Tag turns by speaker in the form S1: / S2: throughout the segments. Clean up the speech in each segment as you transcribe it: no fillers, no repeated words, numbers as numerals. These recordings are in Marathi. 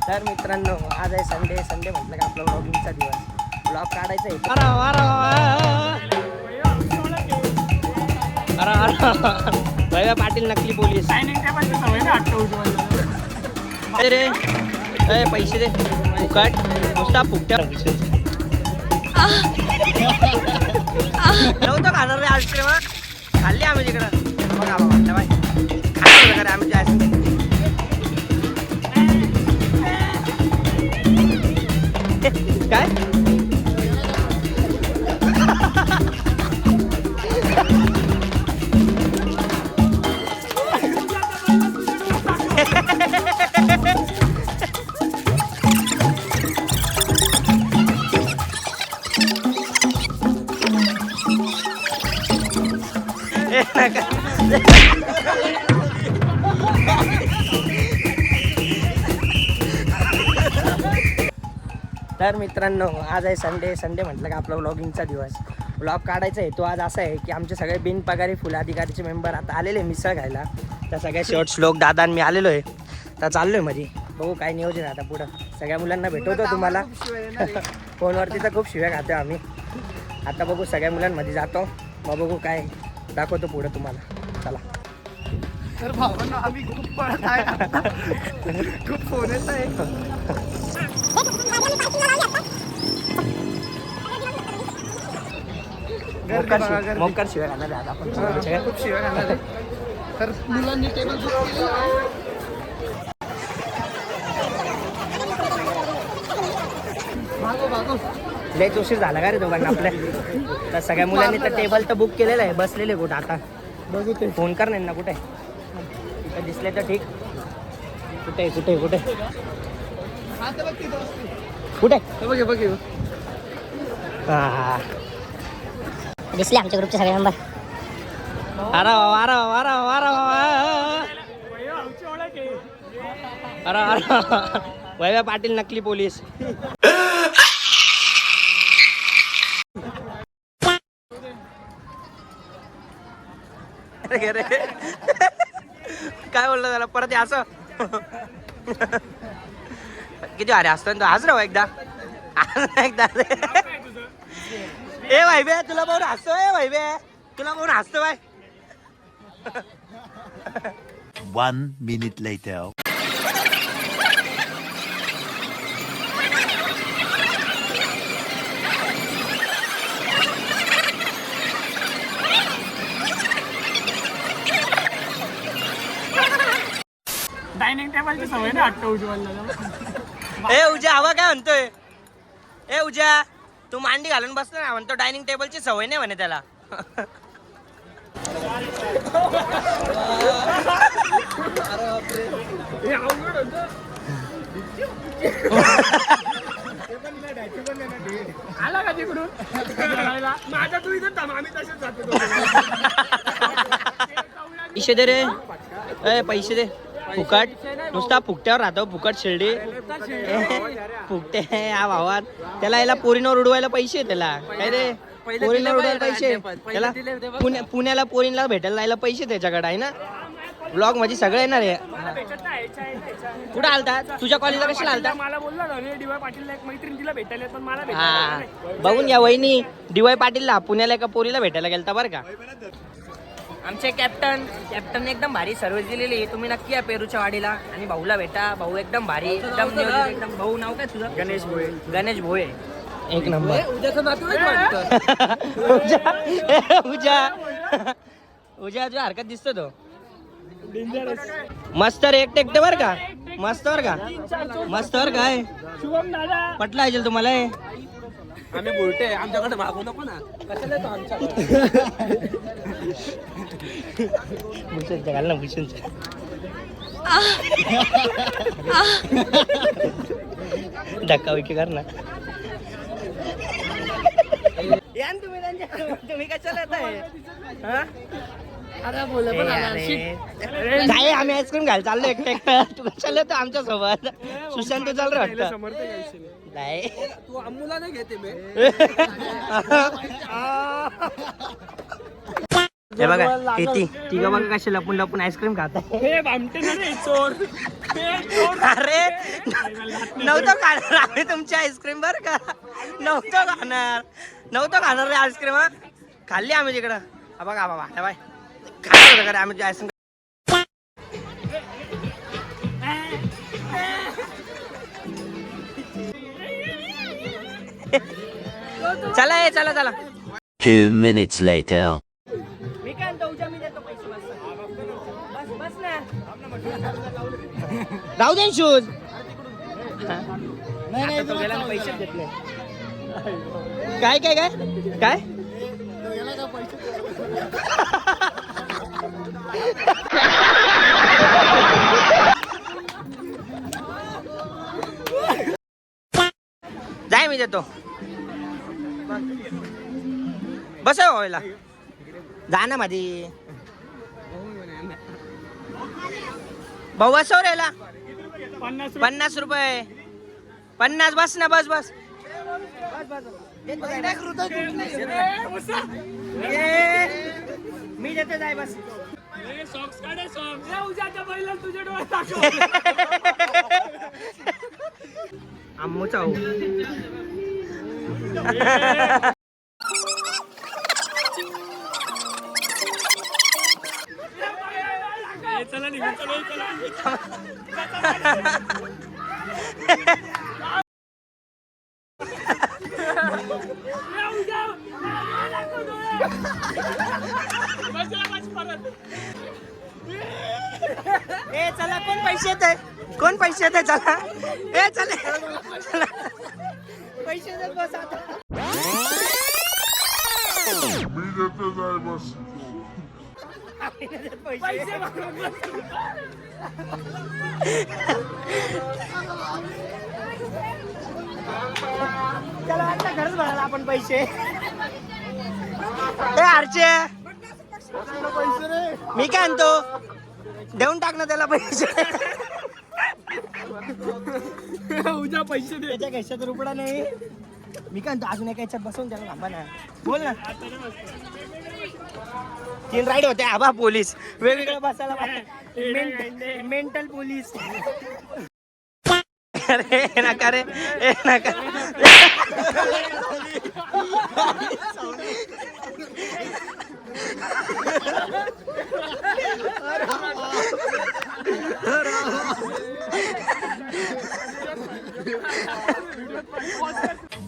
S1: तर मित्रांनो आज आहे संडे म्हटलं का आपला व्लॉगिंगचा दिवस. व्लॉग काढायचा आहे. भैया पाटील नकली पोलीस. रे पैसे दे फुकट नुसता फुकट्या नव्हतं खाणार रे आईस्क्रीम. खाल्ली आम्ही तिकडं बघा म्हटलं बाय खाल्लं आम्ही आईस्क्रीम. काय तर मित्रांनो आज आहे संडे म्हटलं का आपला व्लॉगिंगचा दिवस. व्लॉग काढायचा आहे तो आज असा आहे की आमचे सगळे बिनपगारी फुल अधिकारीचे मेंबर आता आलेले मिसळ खायला. त्या सगळ्या शॉर्ट्स लोक दादा मी आलेलो आहे तर चाललोय मध्ये. बघू काय नियोजन आहे आता पुढं. सगळ्या मुलांना भेटवतो तुम्हाला फोनवरती तर खूप शिव्या खातो आम्ही. आता बघू सगळ्या मुलांमध्ये जातो मग बघू काय दाखवतो पुढं तुम्हाला. चला.
S2: तर भावांना आम्ही खूप पळत आहे. खूप फोन येत आहे.
S1: मोकार शिवाय खाणार आहे आपण.
S2: खूप शिवाय खाणार आहे. तर मुलांनी टेबल बुक केलेला आहे.
S1: लयच उशीर झाला का रे दोघांना आपल्या. तर सगळ्या मुलांनी तर टेबल तर बुक केलेलं आहे. बसलेले कुठं आता
S2: बघू ते
S1: फोन कर नाही ना कुठे तिथे दिसले तर ठीक. कुठे कुठे कुठे कुठे
S2: बघ
S1: हा
S3: दिसले आमच्या ग्रुपचे सगळे मेंबर.
S1: अरे अरे अरे अरे अरे भैया पाटील नकली पोलीस. अरे काय बोललं त्याला परत असं किती अरे असतो तो आज राव एकदा ए भाई बे तुला बघून हसतो. ए भाई बे तुला बघून हसतो बाय.
S4: 1 minute later.
S2: डायनिंग टेबलची सवय ना वाटतं उज्ज्वलला.
S1: ए उज्या हवा काय म्हणतोय. ए उज्या तू मांडी घालून बसतो ना म्हणतो डायनिंग टेबलची सवय नाही म्हणे त्याला.
S2: आला का तिकडून माझा तू इथं थांब आम्ही तसेच जातो.
S1: पैसे दे रे. ए पैसे दे फुकट नुसता फुकट्यावर राहतो. फुकट शिर्डी फुकटे या भावात. त्याला याला पोरींवर उडवायला पैसे. त्याला काय रे पोरींवर उडवायला पैसे. त्याला पुण्याला पोरींना भेटायला जायला पैसे त्याच्याकडे आहे ना. ब्लॉग मध्ये सगळं येणार आहे. कुठं आलता तुझ्या कॉलेजला कशाला आलता.
S2: मला बोलला ना रे DY पाटीलला एक मैत्रीण तिला भेटायला पण मला
S1: हा बघून या वहिनी DY पाटीलला पुण्याला एका पोरीला भेटायला गेलता बरं का. आमचे कॅप्टन एकदम भारी सर्व्हिस दिलेली. तुम्ही नक्की या पेरूच्या वाडीला आणि भाऊला भेटा. भाऊ एकदम भारी एकदम भाऊ नाव काय तुझं. गणेश भोये एक नंबर. उद्या तुझ्या हरकत दिसतो तो मस्त रे. एकटे बर का मस्त बर का मस्त बर काय
S2: शुभम दादा
S1: पटला असेल तुम्हाला.
S2: आम्ही बोलते आमच्याकडे मागू नको ना. कशाला येतो आमच्याकडे.
S1: भूषणच्या घाल ना भूषणच्या. धक्का विकी कर ना. तुम्ही कशाला येताय. काय आम्ही आईस्क्रीम घ्यायला चाललो एकटे. तू कशाला येतो आमच्या सोबत. सुशांत तू चाल रे वाटतं. नाही
S2: तू अमूला नाही घेते मी.
S1: हे बघा ती तिघं बघा कशी लपून लपून आईस्क्रीम खात.
S2: हे भामटे ना रे चोर.
S1: अरे नव्हतं खाणार आम्ही तुमची आईस्क्रीम बरं का. नव्हतं खाणार रे आईस्क्रीम. खाल्ली आम्ही तिकडं. बघा बाबा बाय खाणार होतं का आम्ही आईस्क्रीम. चला चला
S4: 2 minutes later.
S1: मी काय म्हणतो उद्या मी देतो पैसे. बस ना. राहू दे शूज. नाही तो गेला पैसे देत नाही. काय काय काय काय जाय मी देतो. बस व्हायला जा ना माझी भाऊ. बसव रेला 50 रुपये. 50 बस ना बस. मी देते जाय बस. आम्मूचा हो. ए चला कोण पैसे येत आहे. चला ए चला पैसे देत बस आता. चला आता घरच भरायला आपण पैसे. अर्चे मी काय आणतो देऊन टाक ना त्याला पैसे. उद्या पैसे दे. त्याच्या कशात रुपडा नाही. मी काय म्हणतो अजून एका याच्यात बसवून त्याला थांबा ना. बोल ना. 3 राईड होते. आबा पोलीस वेगवेगळं बसायला मेंटल पोलीस. अरे नका रे नका.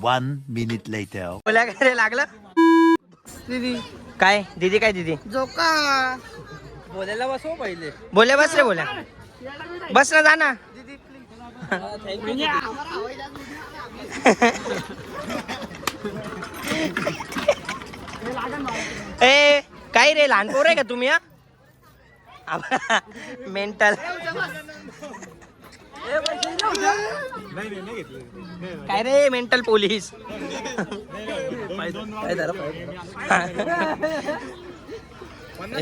S4: One minute later.
S1: बोल्या काय रे लागलं.
S2: दीदी
S1: काय दीदी काय दीदी
S2: जोका बोलायला बसव पहिले.
S1: बोल्या बस रे बोल्या बस ना जा ना. ए काय रे लहान पोर आहे का तुम्ही. मेंटल काय रे मेंटल पोलीस.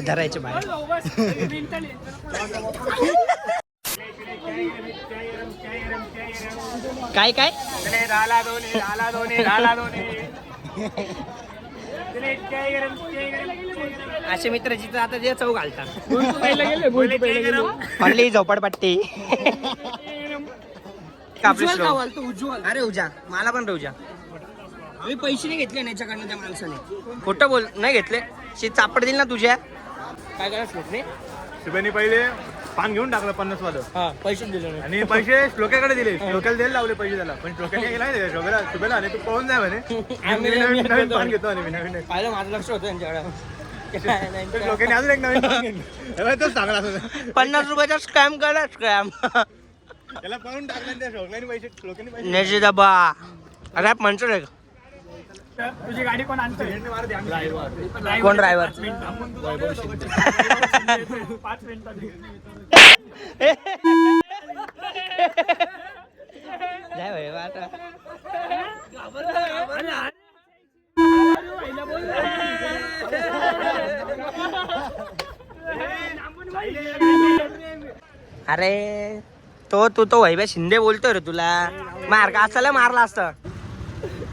S1: धरायचे बाहेर. काय काय असे मित्र जिथं आता जे चौ घालतात. म्हणली झोपडपट्टी. अरे उजा मला पण उजा. आम्ही पैसे नाही घेतले याच्याकडनं त्या माणसाने. खोटं बोल नाही घेतले. शी चापड दिल ना तुझ्या. काय करायचं नाही.
S5: शुभेनी पहिले पान घेऊन टाकलं 50 वालं.
S1: हा पैसे दिले नाही.
S5: आणि पैसे श्लोक्याकडे दिले. श्लोक्याला द्यायला लावले पैसे त्याला. पण श्लोक्याने गेला नाही. शुभेला आणि तू पळून जाय म्हणे. नवीन पान घेतो आणि मी नवीन.
S1: पाहिलं माझं लक्ष होतं त्यांच्याकडे.
S5: श्लोक्याने अजून एक नवीन पान घेतलं. तोच चांगला असं
S1: 50 रुपयाचा स्कॅम करा स्कॅम.
S5: त्याला पळून टाकलं. त्या श्लोक्याने पैसे श्लोक्याने पैसे
S1: नेजी डबा रॅप म्हणतो रे.
S2: तुझी गाडी कोण आणतो.
S1: कोण ड्रायव्हर.
S2: 5 मिनिटात
S1: जाय भाई आता. अरे तू तो वैभ्या शिंदे बोलतोय रे तुला. मार का असायला मारला असतं.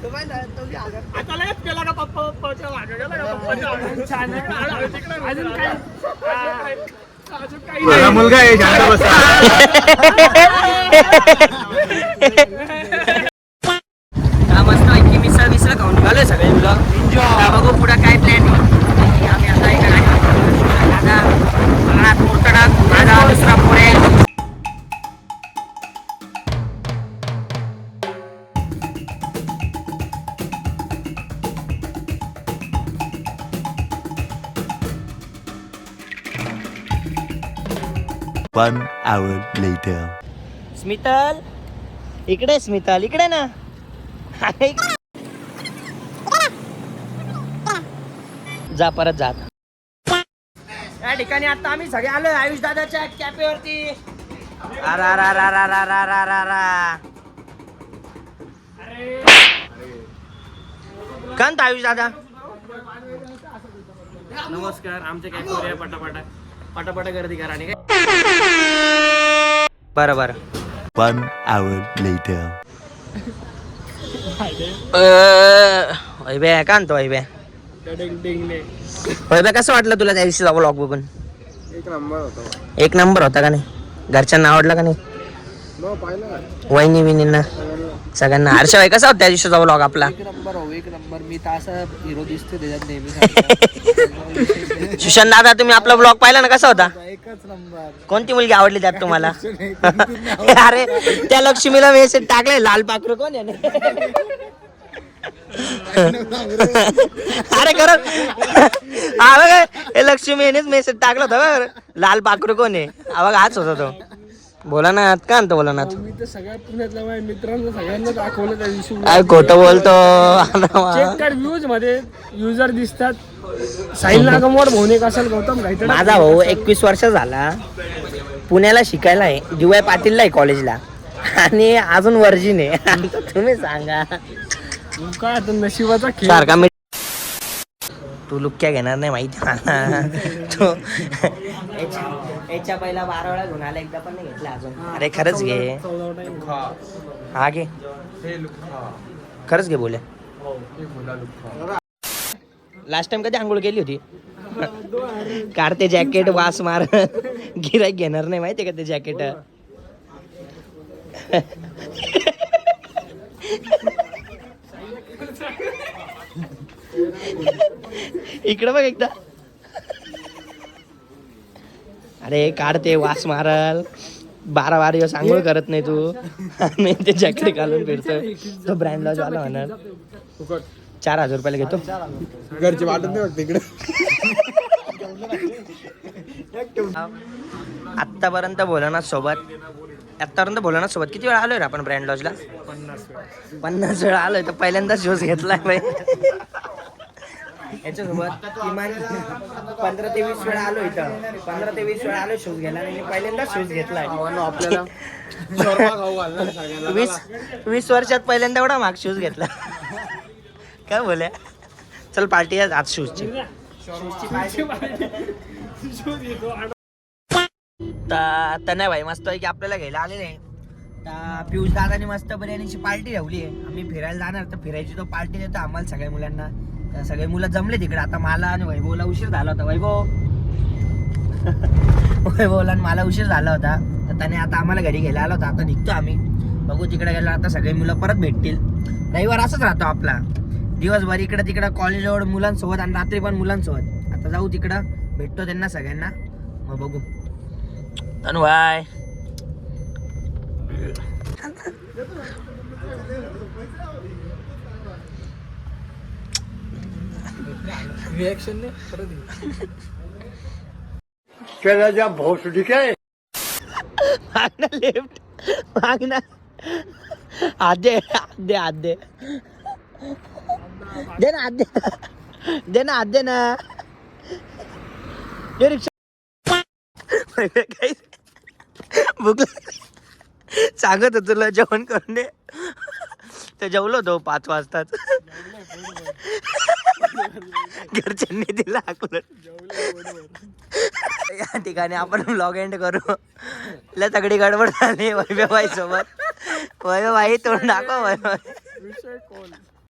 S2: आता लगेच केला का पप्पाच्या मागे गेला का पप्पाच्या मागे. छान आहे. अजून काय अजून काही
S5: मुलगा आहे शांत बसा.
S1: हा मस्त पैकी मिसळ खाऊन निघालोय सगळे मुलं. बघू पुढं काय प्लॅन आहे. आम्ही आता एका गाडीत मोठा माझा दुसरा पुढे.
S4: 1 hour later.
S1: स्मितल इकडे, स्मितल इकडे ना. जा परत जात. या ठिकाणी आता आम्ही सगळे आलोय आयुष दादाच्या कॅफेवरती. कांत आयुष दादा
S2: नमस्कार. आमच्या कॅफेवर या पटापटा गर्दी करा आणि काय.
S1: बरं बरं.
S4: 1 hour later.
S1: वैभ्या कांत वैभ्या कसं वाटलं तुला त्या दिवशीचा व्लॉग बघून? एक नंबर होता का नाही? घरच्यांना आवडला का नाही? वहिनी विनींना सगळ्यांना. हर्षभाई कसा होता त्या दिवशीचा व्लॉग आपला?
S2: एक नंबर. मी तर असा हिरो दिसतो त्याच्यात नेहमी.
S1: सुशांत दादा तुम्ही आपला ब्लॉग पाहिला ना, कसा होता?
S2: एकच नंबर.
S1: कोणती मुलगी आवडली त्यात तुम्हाला? अरे त्या लक्ष्मीला मेसेज टाकलाय लाल पाखरू कोण आहे? अरे खरं हा बघ लक्ष्मीनेच मेसेज टाकला होता बघ, लाल पाखरू कोण आहे. हा बघ हाच होता तो. बोला ना का आणतो बोला ना.
S2: मी तर सगळ्या पुण्यातल्या माझ्या मित्रांना सगळ्यांना दाखवलं त्या दिवशी.
S1: काय खोटं बोलतो.
S2: चेक कर व्ह्यूज मध्ये युजर दिसतात. साहिल नागमोड भोवनेक असेल, गौतम घाईतडा.
S1: माझा भाऊ 21 वर्ष झाला पुण्याला शिकायला आहे, DY पाटीलला आहे कॉलेजला, आणि अजून वर्जिन आहे. आता तुम्ही सांगा
S2: काय आता नशिबाचा खेळ.
S1: सारखा मी तू लुक्या घेणार नाही माहिती मला. तो याच्या पहिला 12 वेळा घेऊन आला, एकदा पण नाही घेतला अजून. अरे खरंच घे. हा घे खरंच घे. बोले लास्ट टाइम कधी आंघोळ केली होती? काढते जॅकेट वास मार. गिराईक घेणार नाही माहितीये का ते जॅकेट. इकडं बघ एकदा. अरे काढते वास मारल. 12 दिवस आंघोळ करत नाही तू, आणि ते जॅकेट घालून फिरतोय. तो ब्रँड लॉज वाला होणार. 4,000 रुपयाला घेतो.
S5: घरचे वाटत नाही वाटत इकडे.
S1: आतापर्यंत भोलानाथ सोबत किती वेळा आलोय रे आपण ब्रँड लॉजला? 50 वेळा आलोय. तर पहिल्यांदा शूज घेतलाय बाई याच्यासोबत. किमान 15 ते 20 वेळा आलो इथं. 15 ते 20 वेळा आलो शूज घ्यायला, आणि पहिल्यांदा शूज घेतलाय.
S2: आपल्याला
S1: 20 वर्षात पहिल्यांदा एवढा महाग शूज घेतला. काय बोल्या? चल पार्टी आहे आज शूजची. तर नाही भाई, मस्त आहे की आपल्याला घ्यायला आलेले आहे. तर पियुष दादानी मस्त बिर्याणीची पार्टी ठेवली आहे. आम्ही फिरायला जाणार, तर फिरायची तो पार्टी देतो आम्हाला सगळ्या मुलांना. तर सगळे मुलं जमले तिकडे. आता मला आणि वैभवला उशीर झाला होता. वैभवला आणि मला उशीर झाला होता, तर त्याने आता आम्हाला घरी घ्यायला आला होता. आता निघतो आम्ही. बघू तिकडे गेला आता सगळे मुलं परत भेटतील. रविवार असंच राहतो आपला, दिवसभर इकडं तिकडं कॉलेजवर मुलांसोबत, आणि रात्री पण मुलांसोबत. आता जाऊ तिकडं, भेटतो त्यांना सगळ्यांना, मग बघू. धन्यवाद.
S2: रिएक्शन ने
S5: चला जा भोसडी काय.
S1: मागना लेफ्ट मागना. आधे दे ना, आधे ना. ये रिक्षा. भूक सांगत होतो तुला जेवण करून दे, तर जेवलो होतो 5 वाजताच. घरच्यांनी दिला हाकलून. या ठिकाणी आपण व्लॉग एंड करू. सगळी गडबड झाली वैभवभाई सोबत. वैभवभाई तोंड दाखव.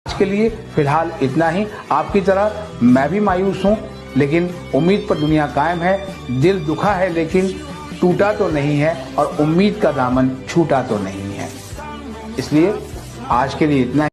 S6: आज के लिए फिलहाल इतना ही। आपकी तरह मैं भी मायूस हूँ, लेकिन उम्मीद पर दुनिया कायम है। दिल दुखा है लेकिन टूटा तो नहीं है, और उम्मीद का दामन छूटा तो नहीं है। इसलिए आज के लिए इतना